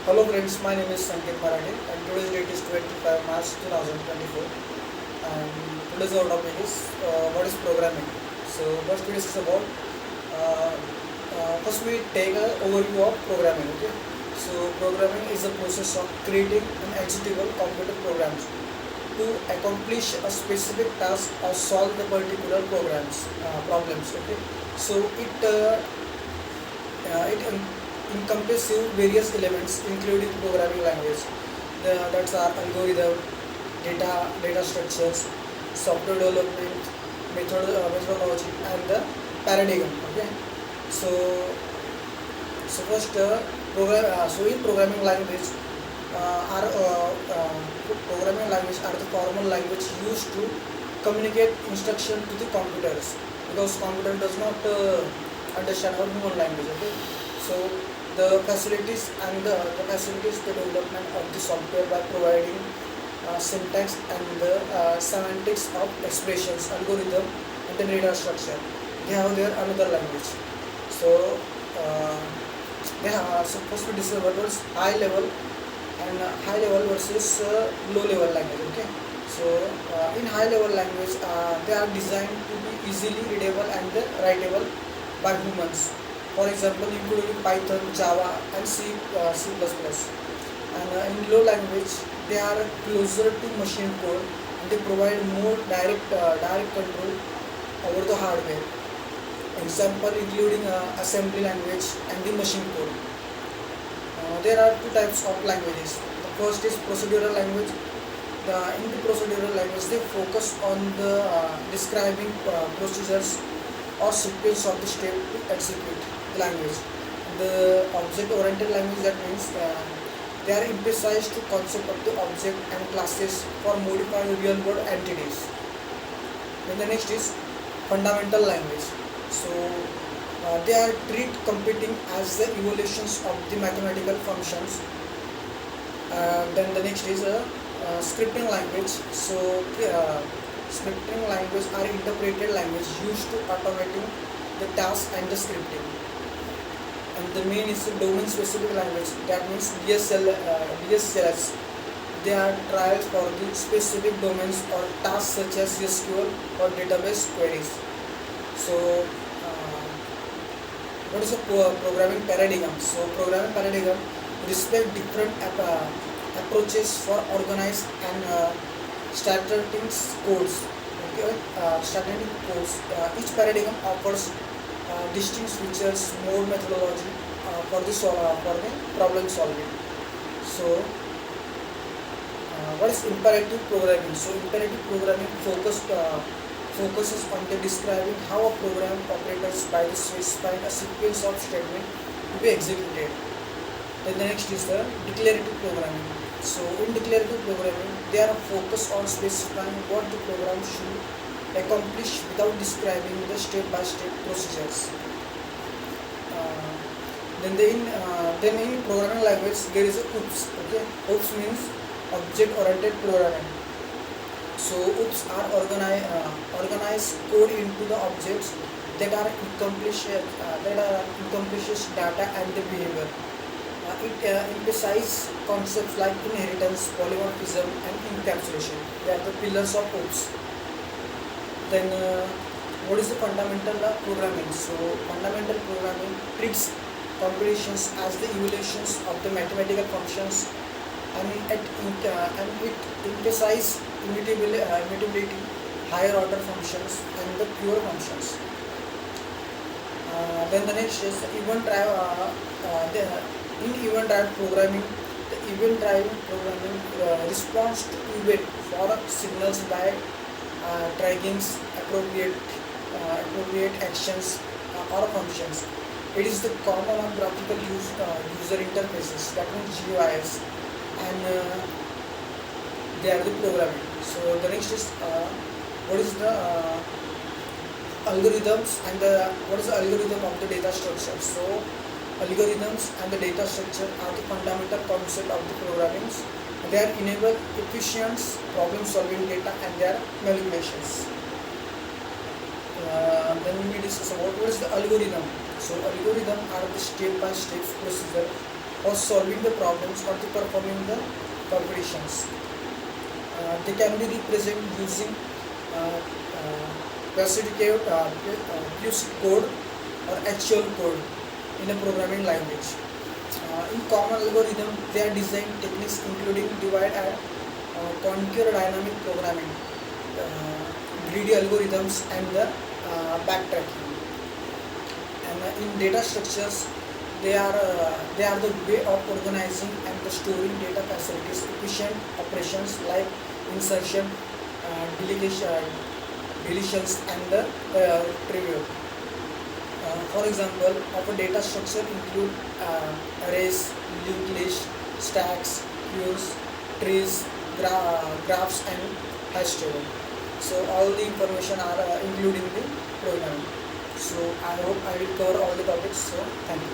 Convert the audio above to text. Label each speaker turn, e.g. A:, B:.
A: Hello friends, my name is Sanket Marathe and today's date is 25 March 2024 and today's our topic is what is programming. So first we discuss about uh, first we take an overview of programming. Okay, so programming is the process of creating an executable computer programs to accomplish a specific task or solve the particular problems. Okay, so it encompasses various elements including programming language. That's our algorithm, data structures, software development, methodology, and the paradigm. Okay, so first so in programming language are programming language are the formal language used to communicate instruction to the computers, because computer does not understand our human language. Okay, so the development of the software by providing syntax and the semantics of expressions, algorithm, and the data structure. They have their another language. So uh, so first we discuss what was high level versus low level language. Okay, so in high level language they are designed to be easily readable and writable by humans. For example, including Python, Java, and C++. And in low language, they are closer to machine code and they provide more direct control over the hardware. Example including assembly language and the machine code. There are two types of languages. The first is procedural language. In the procedural language, they focus on the describing procedures or sequence of the step to execute the language. The object-oriented language, that means they are emphasized to concept of the object and classes for modifying real-world entities. Then the next is fundamental language. So they are treat computing as the evolutions of the mathematical functions. Then the next is scripting language. So scripting language are interpreted language used to automating the task and the scripting. And the main is the domain specific language, that means DSLs. They are trials for the specific domains or tasks such as SQL or database queries. So what is a programming paradigm? So programming paradigm respect different approaches for organized and strategic codes. Okay, strategic codes. Each paradigm offers distinct features, more methodology for the problem solving. So what is imperative programming? So imperative programming focuses on the describing how a program operates by the specifying a sequence of statements to be executed. Then the next is the declarative programming. So in declarative programming, they are focused on specifying what the program should accomplish without describing the step-by-step procedures. Then in programming language there is a OOPS. Okay, OOPS means object-oriented programming. So OOPS are organized code into the objects that are accomplishes data and the behavior. It emphasizes concepts like inheritance, polymorphism, and encapsulation. They are the pillars of OOPS. Then what is the fundamental programming? So fundamental programming treats computations as the evaluations of the mathematical functions, and it emphasizes immutability, higher order functions, and the pure functions. Then the next is in event driven programming. The event driven programming responds to event for signals by triggering appropriate actions or functions. It is the common of graphical user interfaces, that means GUIs, and they are the programming. So the next is what is the algorithms and what is the algorithm of the data structure. So algorithms and the data structure are the fundamental concept of the programming. They are enable efficient problem solving data and their manipulations. Then we discuss about what is the algorithm. So algorithm are the step-by-step procedure or solving the problems or the performing the competitions. They can be represented using uh, uh, PUC code or actual code in a programming language. In common algorithm, they are designed techniques including divide and conquer dynamic programming, greedy algorithms, and the backtracking. And in data structures, they are the way of organizing and the storing data facilities, efficient operations like insertion, deletions, and the retrieval. For example, of a data structure include arrays, linked list, stacks, queues, trees, graphs, and hash table. So all the information are included in the programming. So I hope I will cover all the topics. So thank you.